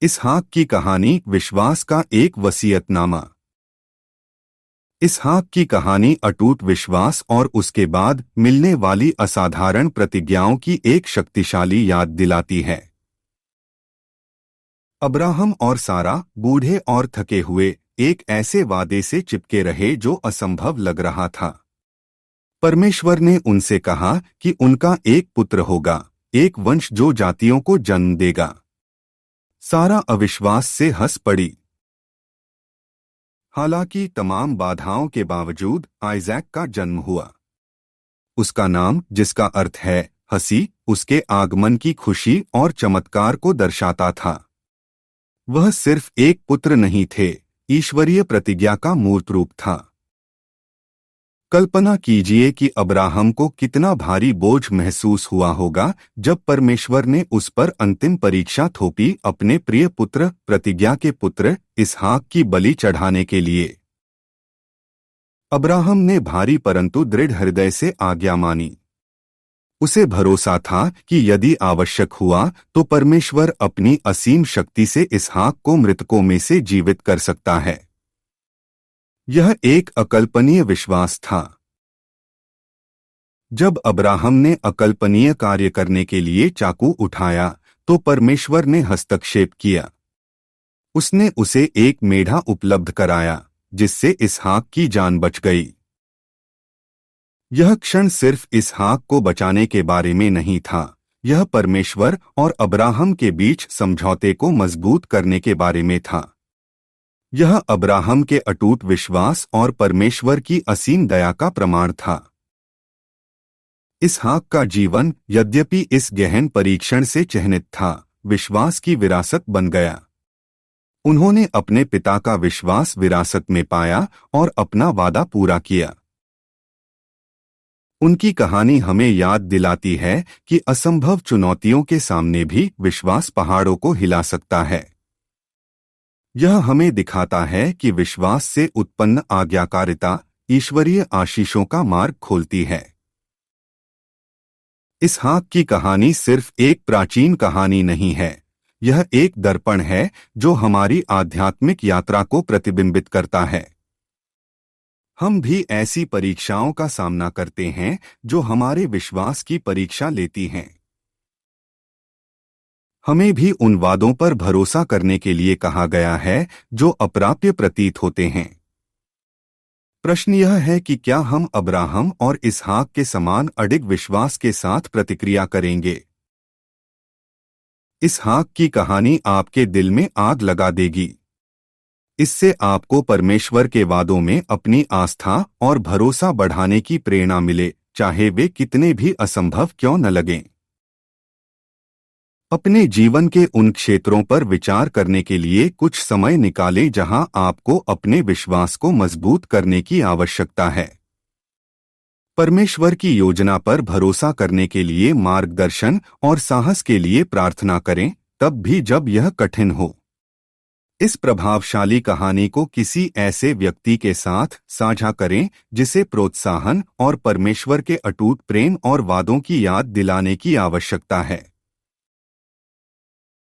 इसहाक की कहानी विश्वास का एक वसीयतनामा। इसहाक की कहानी अटूट विश्वास और उसके बाद मिलने वाली असाधारण प्रतिज्ञाओं की एक शक्तिशाली याद दिलाती है। अब्राहम और सारा बूढ़े और थके हुए एक ऐसे वादे से चिपके रहे जो असंभव लग रहा था। परमेश्वर ने उनसे कहा कि उनका एक पुत्र होगा, एक वंश जो जातियों को जन्म देगा। सारा अविश्वास से हंस पड़ी। हालांकि तमाम बाधाओं के बावजूद आइजैक का जन्म हुआ। उसका नाम, जिसका अर्थ है हंसी, उसके आगमन की खुशी और चमत्कार को दर्शाता था। वह सिर्फ एक पुत्र नहीं थे, ईश्वरीय प्रतिज्ञा का मूर्त रूप था। कल्पना कीजिए कि अब्राहम को कितना भारी बोझ महसूस हुआ होगा जब परमेश्वर ने उस पर अंतिम परीक्षा थोपी, अपने प्रिय पुत्र, प्रतिज्ञा के पुत्र इसहाक की बलि चढ़ाने के लिए। अब्राहम ने भारी परंतु दृढ़ हृदय से आज्ञा मानी। उसे भरोसा था कि यदि आवश्यक हुआ तो परमेश्वर अपनी असीम शक्ति से इसहाक को मृतकों में से जीवित कर सकता है। यह एक अकल्पनीय विश्वास था। जब अब्राहम ने अकल्पनीय कार्य करने के लिए चाकू उठाया तो परमेश्वर ने हस्तक्षेप किया। उसने उसे एक मेढ़ा उपलब्ध कराया, जिससे इसहाक की जान बच गई। यह क्षण सिर्फ इसहाक को बचाने के बारे में नहीं था, यह परमेश्वर और अब्राहम के बीच समझौते को मजबूत करने के बारे में था। यह अब्राहम के अटूट विश्वास और परमेश्वर की असीम दया का प्रमाण था। इसहाक का जीवन, यद्यपि इस गहन परीक्षण से चिह्नित था, विश्वास की विरासत बन गया। उन्होंने अपने पिता का विश्वास विरासत में पाया और अपना वादा पूरा किया। उनकी कहानी हमें याद दिलाती है कि असंभव चुनौतियों के सामने भी विश्वास पहाड़ों को हिला सकता है। यह हमें दिखाता है कि विश्वास से उत्पन्न आज्ञाकारिता ईश्वरीय आशीषों का मार्ग खोलती है। इसहाक की कहानी सिर्फ एक प्राचीन कहानी नहीं है, यह एक दर्पण है जो हमारी आध्यात्मिक यात्रा को प्रतिबिंबित करता है। हम भी ऐसी परीक्षाओं का सामना करते हैं जो हमारे विश्वास की परीक्षा लेती हैं। हमें भी उन वादों पर भरोसा करने के लिए कहा गया है जो अप्राप्य प्रतीत होते हैं। प्रश्न यह है कि क्या हम अब्राहम और इसहाक के समान अडिग विश्वास के साथ प्रतिक्रिया करेंगे? इसहाक की कहानी आपके दिल में आग लगा देगी। इससे आपको परमेश्वर के वादों में अपनी आस्था और भरोसा बढ़ाने की प्रेरणा मिले, चाहे वे कितने भी असंभव क्यों न लगें। अपने जीवन के उन क्षेत्रों पर विचार करने के लिए कुछ समय निकालें जहां आपको अपने विश्वास को मजबूत करने की आवश्यकता है। परमेश्वर की योजना पर भरोसा करने के लिए मार्गदर्शन और साहस के लिए प्रार्थना करें, तब भी जब यह कठिन हो। इस प्रभावशाली कहानी को किसी ऐसे व्यक्ति के साथ साझा करें जिसे प्रोत्साहन और परमेश्वर के अटूट प्रेम और वादों की याद दिलाने की आवश्यकता है।